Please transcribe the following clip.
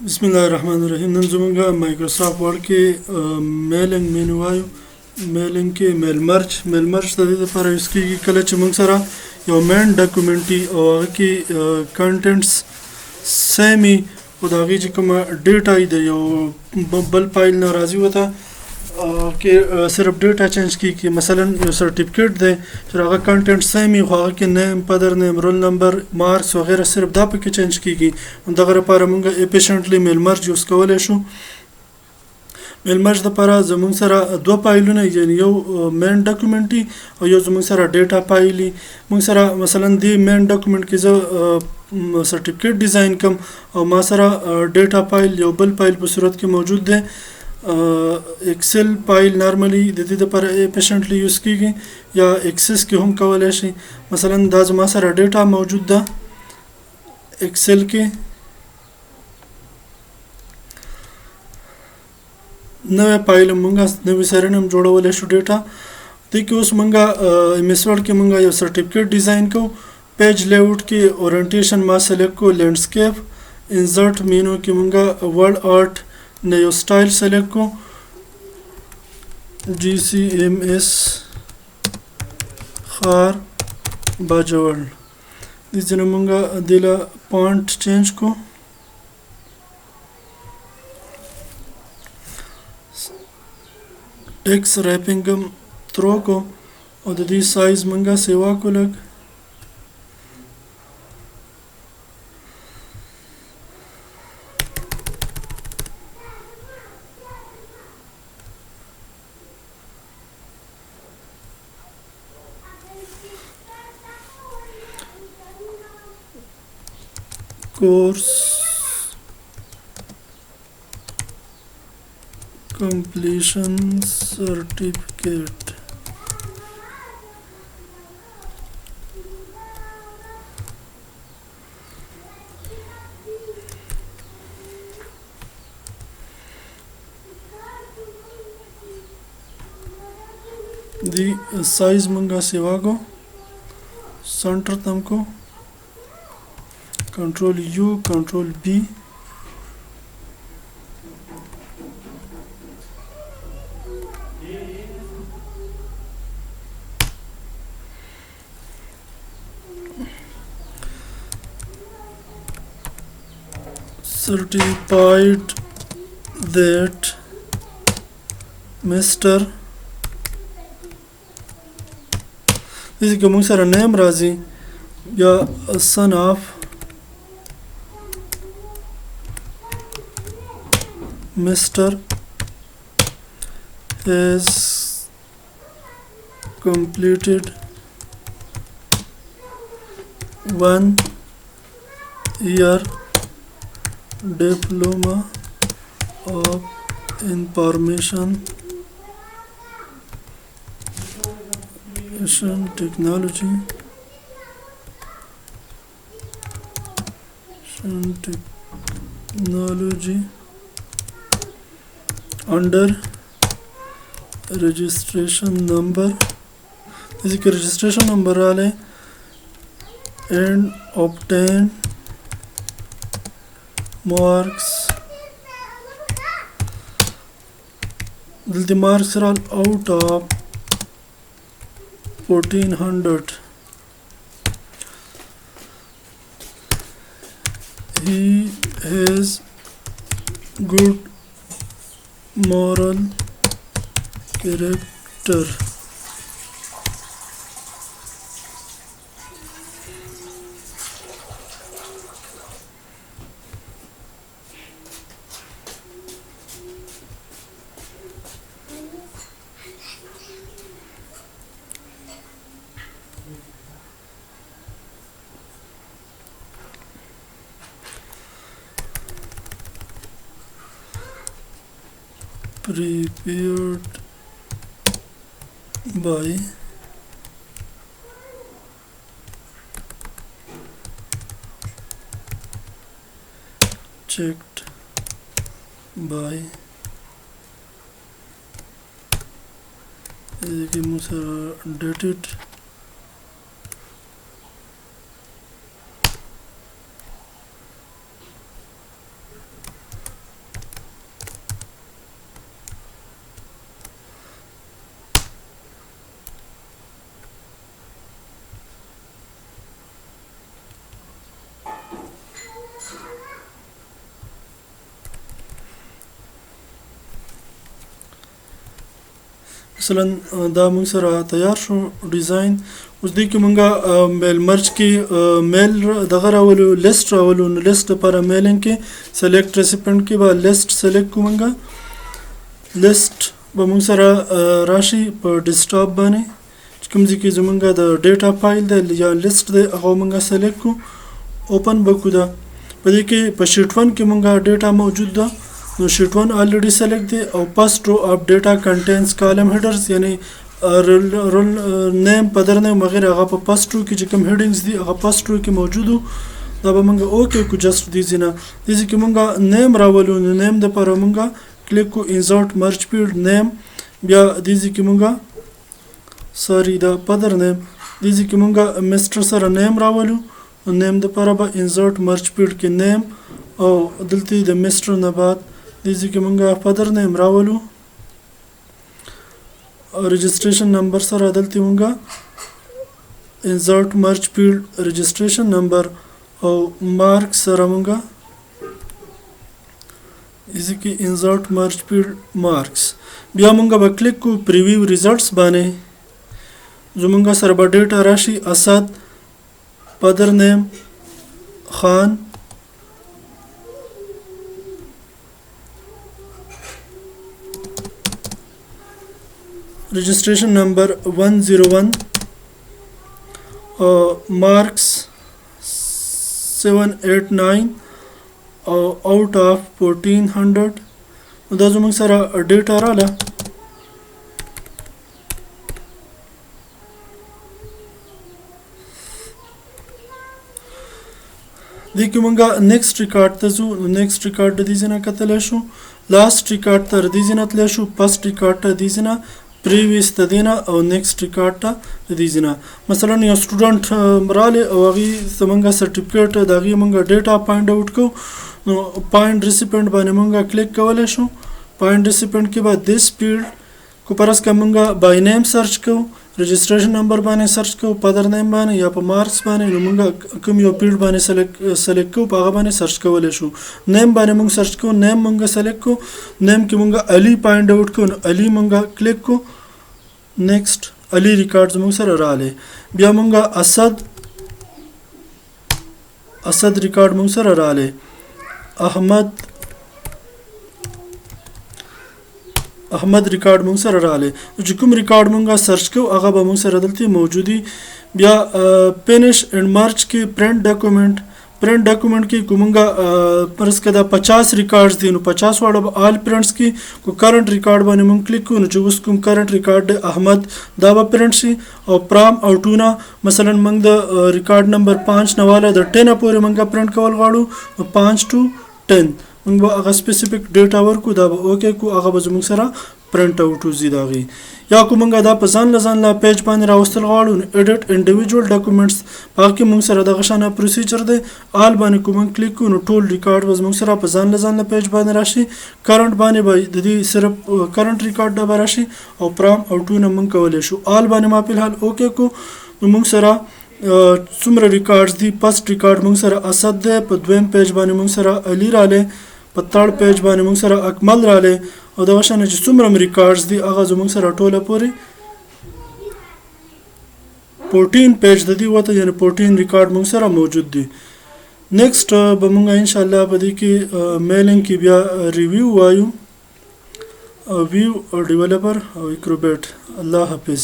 بسم الله الرحمن الرحیم. نن زمونږه مایکروسافټ ورډ کې میلینګ مینو وایو. میلینګ کې میل مرج د دې لپاره یوز کېږي کله چې موږ سره یو مین ډاکومنټ وي او هغه کې کنټینټس سیم وي او د هغې چې کومه ډیټا وي د یو بل فایل نه راځي ورته کې صرف ډیټا چینج کیږي. مثلا یو سرټیفیکیټ دی چې هغه کنټینټ سیم وي خو هغه کې نیم، پدر نیم، رول نمبر، مارکس وغیره صرف دا پکې چینج کیږي. دغه لپاره موږ افیشنټلی میل مرج یوز کولی شو. میل مرج لپاره زموږ سره دوه فایلونه یعنی یو مین ډاکومنټ او یو زموږ سره ډیټا فایل. موږ سره مثلا دی مین ډاکومنټ کې زه سرټیفیکیټ ډیزاین کوم او ما سره ډیټا فایل یو بل فایل په صورت کې موجود دی. ایکسل فایل نارملی د دې لپاره افیشنټلی یوز کیږي یا ایکسس کې هم کولای شي. مثلا دا زما سره ډیټا موجود ده ایکسل کې، نوې فایل مونږه نوې سرنم جوړولای شو ډیټا دې کې. اوس مونږه ایم ایس ورډ کې مونږه یو سرټیفیکیټ ډیزاین کو. پیج لیاوټ کې اورینټیشن ما سلیکټ کو، لینډسکیپ انسرټ مینو کې مونږه ورډ آرټ نه یو سټایل سلیکټ کو، جی سی ایم ایس خار باجوړ دې ځنه مونږه دله فونټ چینج کو. ټیکس ریپینګ هم تھرو کو او د دې سایز مونږه سیوا کو لګ. course completion certificate. دی سائز منگا سیوا کو سنٹر تم کو کنٹرول یو کنٹرول بی certified that Mr. دې کې موږ سره نیم راځي یا son of Mr. has completed 1 year diploma of information technology under registration number. इसके registration number वाले and obtain marks. The marks are all out of 1400. He has good moral character. Prepared by checked by dated مثلا دا موږ سره تیار شو ډیزاین. اوس دې کې مونږه میل مرج کې میل دغه راولو لیست راولو. نو لیست لپاره میلینګ کې سلیکټ ریسیپینټ کې به لیست سلیکټ کوو. مونږه لیست به مونږ سره راشي په ډیسکټاپ باندې چې کوم ځای کې زمونږه د ډیټا فایل دی یا لیست دی هغه مونږه سلیکټ کوو. اوپن به کوو. دا په دې کې په شیټ 1 کې مونږه ډیټا موجود ده. نو شیټ 1 already select دی او first row of data contains column headers یعنی رول نیم پدر نیم وغیره هغه په first row کې چې کوم headings دي هغه first row کې موجودو. دا به مونږ اوکې کو جست دي ځینه دې کې مونږه نیم راولو. نو نیم د پر مونږه کلیک کو insert merge field name. بیا دې کې مونږه سوري دا پدر نیم دې کې مونږه مستر سره نیم راولو. نیم د پر به insert merge field کې نیم او دلته د مستر نه بعد دې کې مونږه فادر نیم راولو. رجسټریشن نمبر سره دلته مونږه انسرټ مرج فیلډ رجسټریشن نمبر او مارک سره مونږه کې انسرټ مرج فیلډ مارکس. بیا مونږه به کلیک کو پریویو ریزلټس باندې. زمونږه سره به ډیټا راشي اسد فادر نیم خان registration number 101 marks 789 out of 1400. دا زموږ سره ډیټا رااله. دې کې مونږه نیکسټ ریکارډ ته ځو. نیکسټ ریکارډ د دې ځنه کتلی شو. لاست ریکارډ ته د دې ځنه تللی شو. فسټ ریکارډ ته د دې ځنه پریویس ته دینا او نیکسټ ریکارډ ته د دې ځنه. مثلا یو سټوډنټ رااله او هغې زمونږه سرټیفیکیټ د هغې مونږه ډیټا پاینټ آوټ کوو. نو پاینټ ریسیپینټ باندې مونږه کلیک کولی شو. پاینټ ریسیپینټ کې به دس فیلډ کو پرس که مونږه بای نیم سرچ کوو. رجسټریشن نمبر باندې سرچ کوو پدر نیم باندې یا په مارکس باندې. نو مونږه کوم یو فیلډ باندې سلیکټ کوو په هغه باندې سرچ کولی شو. نیم باندې مونږ سرچ کوو. نیم مونږه سلیکټ کوو. نیم کې مونږه علي پاینټ آوټ کوو. نو علي مونږه کلیک کوو. نیکسټ علي ریکارډ زموږ سره رااله. بیا مونږه اسد ریکارډ مونږ سره رااله. احمد ریکارډ مونږ سره رااله. چې کوم ریکارډ مونږه سرچ کوو هغه به مونږ سره دلته موجودي. بیا فینیش اینڈ مارچ کې پرنٹ ډاکومنٹ کې کومنګه پرس کدا 50 ریکارډز دي. نو 50 واړه آل پرنټس کې کو کرنٹ ریکارډ باندې مونږ کلیک کوو. نو چې اوس کوم کرنٹ ریکارډ احمد دا به پرنٹ شي. او پرام او ټونه مثلا مونږ د ریکارډ نمبر 5 نواله د 10 پورې مونږه پرنٹ کول غواړو. 5 to 10 مونږ به هغه سپیسیفیک ډیټا ورکو. دا به اوکې کو هغه به زموږ سره پرنٹ اوټ وزي داغي. یا کومنګه دا په ځان لا پیج باندې راوستل غواړو. ایډیټ انډیویډوال ډاکومېنټس پاکه مونږ سره دغه شانه پروسیجر دی. آل باندې کوم کلیک کو نو ټول ریکارډ وز مونږ سره په ځان لا پیج باندې راشي. کرنٹ باندې به د دې صرف کرنٹ ریکارډ دا راشي او پرام او ټونه مونږ کولای شو. آل باندې ما په حال اوکې کو. نو مونږ سره څومره ریکارډز دي. فسټ ریکارډ مونږ سره اسد دی. په دویم پیج باندې مونږ سره علي رااله. په تھرډ پیج باندې مونږ سره اکمل رااله. او دا شانه چې څومره ریکارډز دي هغه زموږ سره ټوله پورې 14 پیج د دې وته یعنی 14 ریکارډ مونږ سره موجود دي. نیکسټ به مونږ ان شاء الله په دې کې میلینګ کې بیا ریویو وایو. ویو او ډیولپر او اکروبیٹ. الله حافظ.